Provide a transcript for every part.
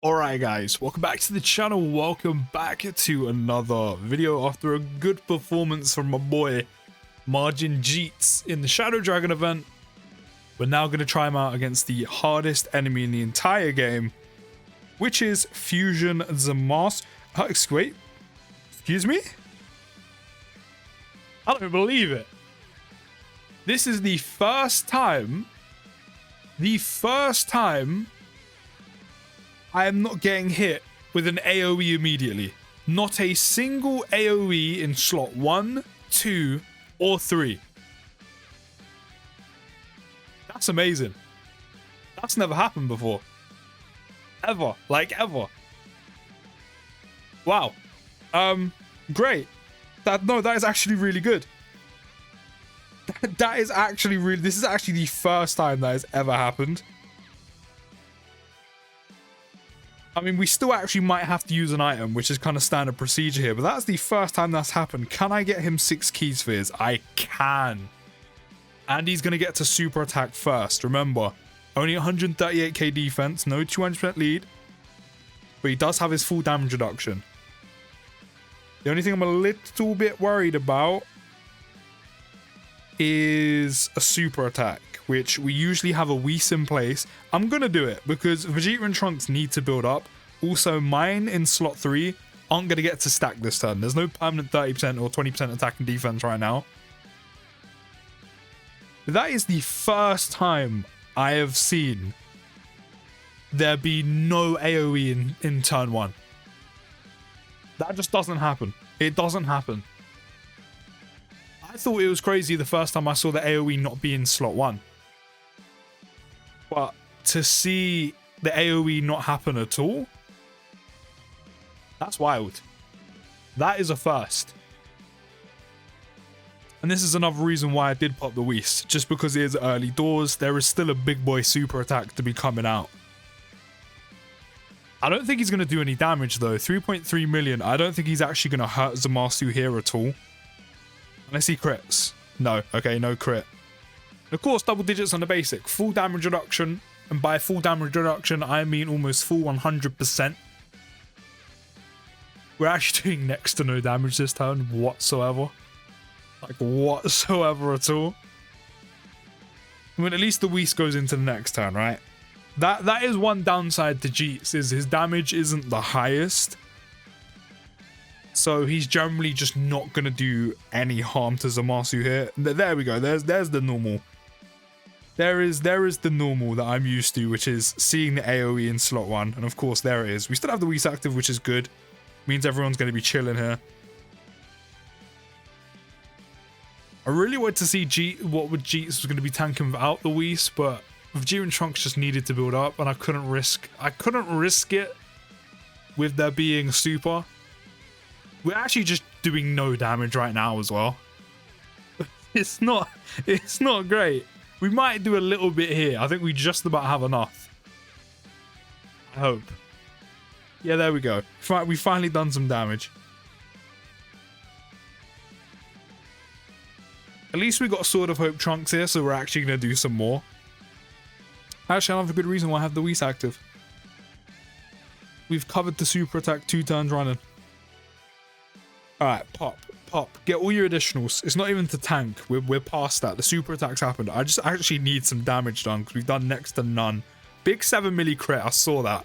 Alright guys, welcome back to the channel, welcome back to another video after a good performance from my boy Majin Vegeeta in the Shadow Dragon event. We're now going to try him out against the hardest enemy in the entire game, which is Fusion Zamasu. Wait, excuse me? I don't believe it. This is the first time I am not getting hit with an AoE immediately. Not a single AoE in slot 1, 2, or 3. That's amazing. That's never happened before. Ever. Like, ever. Wow. Great. That is actually really good. That is actually really... This is actually the first time that has ever happened. I mean, we still actually might have to use an item, which is kind of standard procedure here, but that's the first time that's happened. Can I get him 6 key spheres? I can. And he's going to get to super attack first. Remember, only 138k defense, no 200% lead, but he does have his full damage reduction. The only thing I'm a little bit worried about is a super attack, which we usually have a Whis in place. I'm going to do it because Vegeta and Trunks need to build up. Also, mine in slot 3 aren't going to get to stack this turn. There's no permanent 30% or 20% attack and defense right now. That is the first time I have seen there be no AoE in turn 1. That just doesn't happen. It doesn't happen. I thought it was crazy the first time I saw the AoE not be in slot 1. But to see the AoE not happen at all, that's wild. That is a first. And this is another reason why I did pop the Whis. Just because it is early doors, there is still a big boy super attack to be coming out. I don't think he's going to do any damage though. 3.3 million. I don't think he's actually going to hurt Zamasu here at all. Unless he crits. No. Okay, no crit. Of course, double digits on the basic. Full damage reduction. And by full damage reduction, I mean almost full 100%. We're actually doing next to no damage this turn whatsoever. Like, whatsoever at all. I mean, at least the Whis goes into the next turn, right? That is one downside to Vegeeta, is his damage isn't the highest. So he's generally just not going to do any harm to Zamasu here. There we go. There's the normal. There is the normal that I'm used to, which is seeing the AoE in slot 1. And of course, there it is. We still have the Whis active, which is good. Means everyone's going to be chilling here. I really wanted to see what Vegeeta was going to be tanking without the Whis, but Vegeta and Trunks just needed to build up, and I couldn't risk it with there being a super. We're actually just doing no damage right now as well. It's not great. We might do a little bit here. I think we just about have enough. I hope. Yeah, there we go. We finally done some damage. At least we got Sword of Hope Trunks here, so we're actually going to do some more. Actually, I have a good reason why I have the Whis active. We've covered the super attack 2 turns running. Alright, pop. Get all your additionals. It's not even to tank. We're past that. The super attacks happened. I just actually need some damage done because we've done next to none. Big 7 milli crit. I saw that.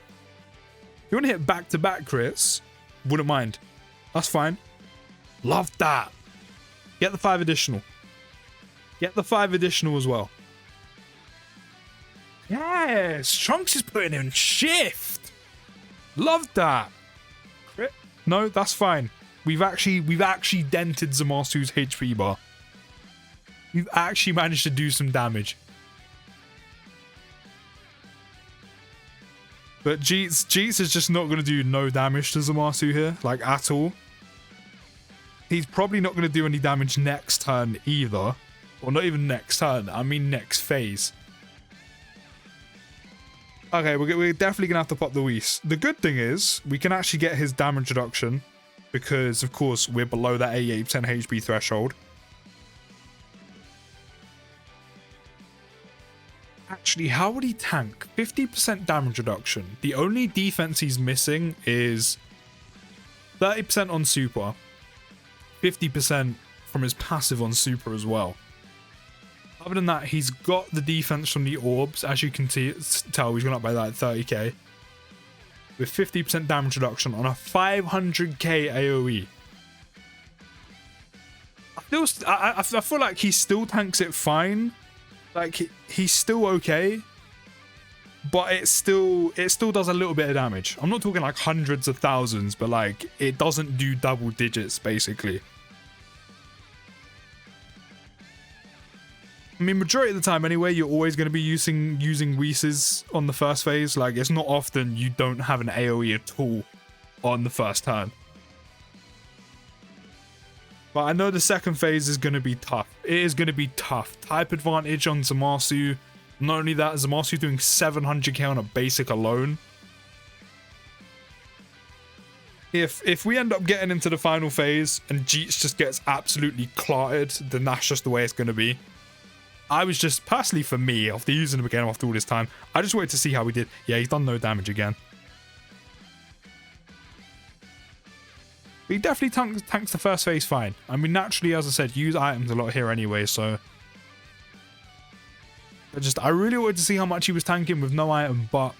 If you want to hit back-to-back crits, wouldn't mind. That's fine. Love that. Get the 5 additional. Get the 5 additional as well. Yes! Trunks is putting in shift. Love that. Crit? No, that's fine. We've actually dented Zamasu's HP bar. We've actually managed to do some damage. But Vegeeta is just not going to do no damage to Zamasu here, like at all. He's probably not going to do any damage next turn either. Or not even next turn, I mean next phase. Okay, we're definitely going to have to pop the Whis. The good thing is, we can actually get his damage reduction. Because, of course, we're below that 88% HP threshold. Actually, how would he tank? 50% damage reduction. The only defense he's missing is 30% on super, 50% from his passive on super as well. Other than that, he's got the defense from the orbs. As you can tell, he's gone up by like 30k. With 50% damage reduction on a 500k AoE. I feel like he still tanks it fine. Like, he's still okay, but it still does a little bit of damage. I'm not talking like hundreds of thousands, but like, it doesn't do double digits, basically. I mean, majority of the time anyway, you're always going to be using Whis on the first phase. Like, it's not often you don't have an AoE at all on the first turn. But I know the second phase is going to be tough. It is going to be tough. Type advantage on Zamasu. Not only that, Zamasu doing 700k on a basic alone. If we end up getting into the final phase and Jeets just gets absolutely clotted, then that's just the way it's going to be. I was just, personally for me, after using him again after all this time, I just waited to see how he did. Yeah, he's done no damage again. But he definitely tanks the first phase fine. I mean, naturally, as I said, use items a lot here anyway, so... I really wanted to see how much he was tanking with no item, but...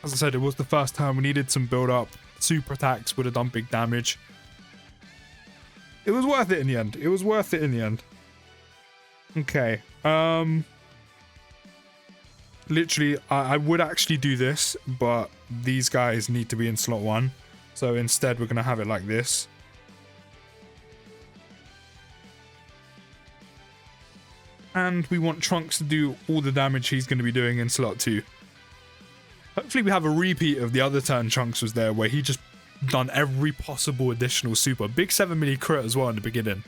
As I said, it was the first time we needed some build-up. Super attacks would have done big damage. It was worth it in the end. It was worth it in the end. Okay. Literally, I would actually do this, but these guys need to be in slot 1. So instead, we're going to have it like this. And we want Trunks to do all the damage he's going to be doing in slot 2. Hopefully we have a repeat of the other turn Trunks was there, where he just done every possible additional super. Big 7 milli crit as well in the beginning.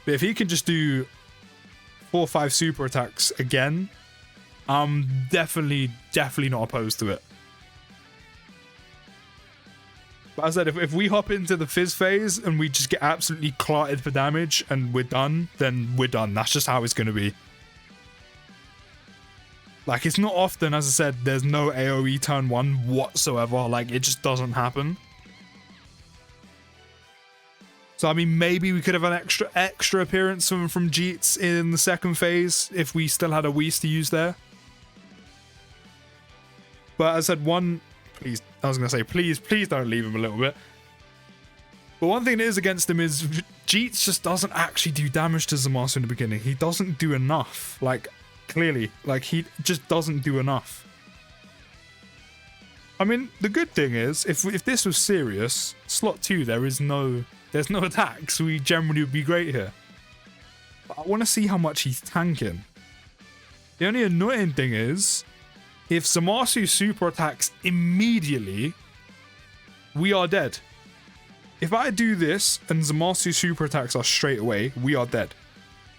But if he can just do 4 or 5 super attacks again, I'm definitely not opposed to it. But as I said, if we hop into the Fizz phase and we just get absolutely clotted for damage and we're done, then we're done. That's just how it's going to be. Like, it's not often, as I said, there's no AoE turn 1 whatsoever. Like, it just doesn't happen. So, I mean, maybe we could have an extra appearance from Jeets in the second phase if we still had a Whis to use there. But as I said, please, I was going to say, please don't leave him a little bit. But one thing that is against him is Jeets just doesn't actually do damage to Zamasu in the beginning. He doesn't do enough. Like, clearly. Like, he just doesn't do enough. I mean, the good thing is, if this was serious, slot 2, there's no attacks. We generally would be great here. But I want to see how much he's tanking. The only annoying thing is, if Zamasu super attacks immediately, we are dead. If I do this and Zamasu super attacks us straight away, we are dead.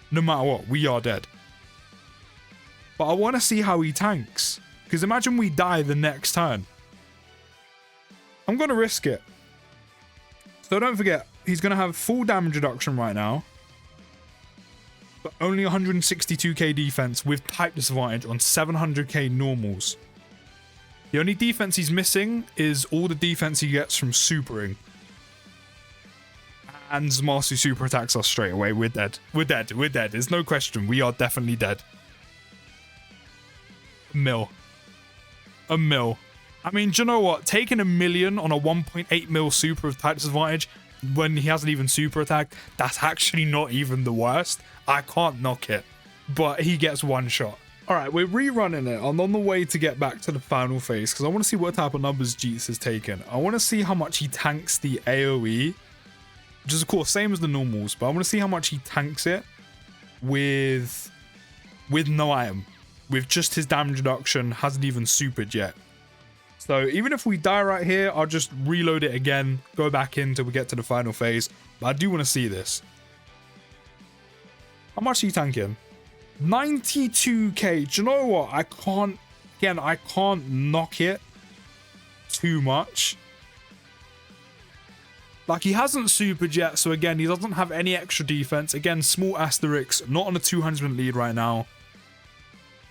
No matter what, we are dead. But I want to see how he tanks. Because imagine we die the next turn. I'm going to risk it. So don't forget, he's going to have full damage reduction right now. But only 162k defense with type disadvantage on 700k normals. The only defense he's missing is all the defense he gets from supering. And Zamasu super attacks us straight away. We're dead. We're dead. We're dead. There's no question. We are definitely dead. A mil. I mean, do you know what? Taking 1 million on a 1.8 mil super of type disadvantage when he hasn't even super attacked, that's actually not even the worst. I can't knock it. But he gets one shot. Alright, we're rerunning it. I'm on the way to get back to the final phase because I want to see what type of numbers Jeets has taken. I want to see how much he tanks the AoE. Which is, of course, same as the normals. But I want to see how much he tanks it with no item. With just his damage reduction. Hasn't even supered yet. So even if we die right here, I'll just reload it again. Go back in till we get to the final phase. But I do want to see this. How much are you tanking? 92k. Do you know what? I can't knock it too much. Like, he hasn't supered yet, so again, he doesn't have any extra defense. Again, small asterisk, not on a 200 lead right now.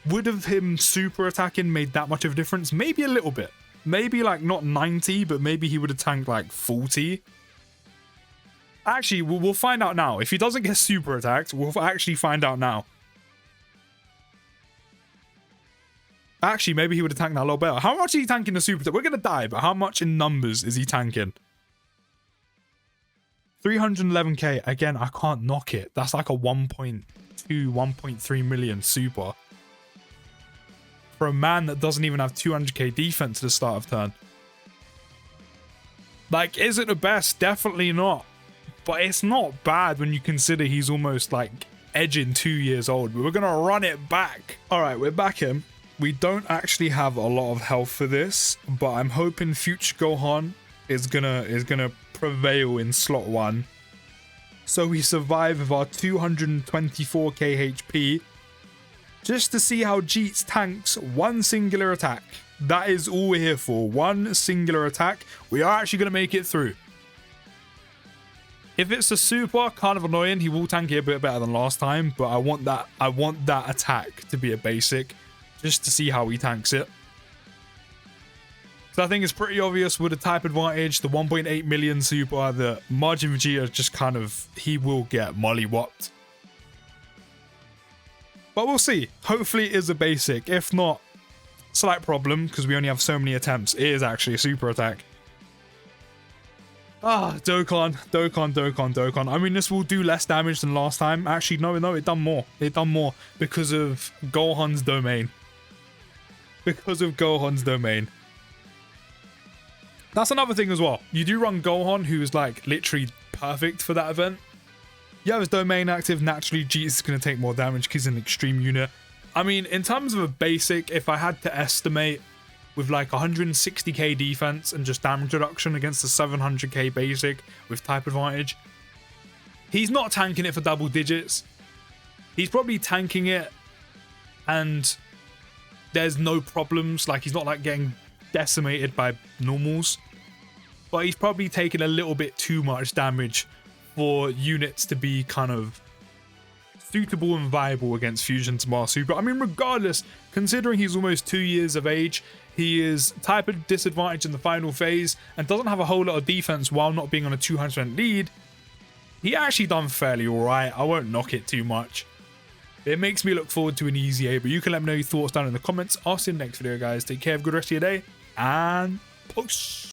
Would have him super attacking made that much of a difference? Maybe a little bit. Maybe like not 90, but maybe he would have tanked like 40. Actually, we'll find out now. If he doesn't get super attacked, we'll actually find out now. Actually, maybe he would have tanked that a little better. How much is he tanking the super attack? We're going to die, but how much in numbers is he tanking? 311k. Again, I can't knock it. That's like a 1.2, 1.3 million super. For a man that doesn't even have 200k defense at the start of turn. Like, is it the best? Definitely not. But it's not bad when you consider he's almost like edging 2 years old. But we're going to run it back. All right, we're back in. We don't actually have a lot of health for this, but I'm hoping future Gohan is gonna prevail in slot 1. So we survive with our 224k HP. Just to see how Jeets tanks one singular attack. That is all we're here for. One singular attack. We are actually going to make it through. If it's a super, kind of annoying. He will tank it a bit better than last time, but I want that attack to be a basic. Just to see how he tanks it. So I think it's pretty obvious with the type advantage, the 1.8 million super, that Majin Vegeta just kind of, he will get mollywopped. But we'll see. Hopefully it is a basic. If not, slight problem, because we only have so many attempts. It is actually a super attack. Ah, Dokkan. I mean, this will do less damage than last time. Actually, no, it done more. It done more because of Gohan's domain. Because of Gohan's domain. That's another thing as well. You do run Gohan, who is like literally perfect for that event. You have his domain active. Naturally, Jeets is going to take more damage because he's an extreme unit. I mean, in terms of a basic, if I had to estimate with like 160k defense and just damage reduction against the 700k basic with type advantage, he's not tanking it for double digits. He's probably tanking it and there's no problems. Like, he's not like getting decimated by normals, but he's probably taking a little bit too much damage for units to be kind of suitable and viable against Fusion Zamasu. But I mean, regardless, considering he's almost 2 years of age, he is type of disadvantage in the final phase and doesn't have a whole lot of defense while not being on a 200% lead, he actually done fairly alright. I won't knock it too much. It makes me look forward to an easy A, but you can let me know your thoughts down in the comments. I'll see you in the next video, guys. Take care, have a good rest of your day, and peace.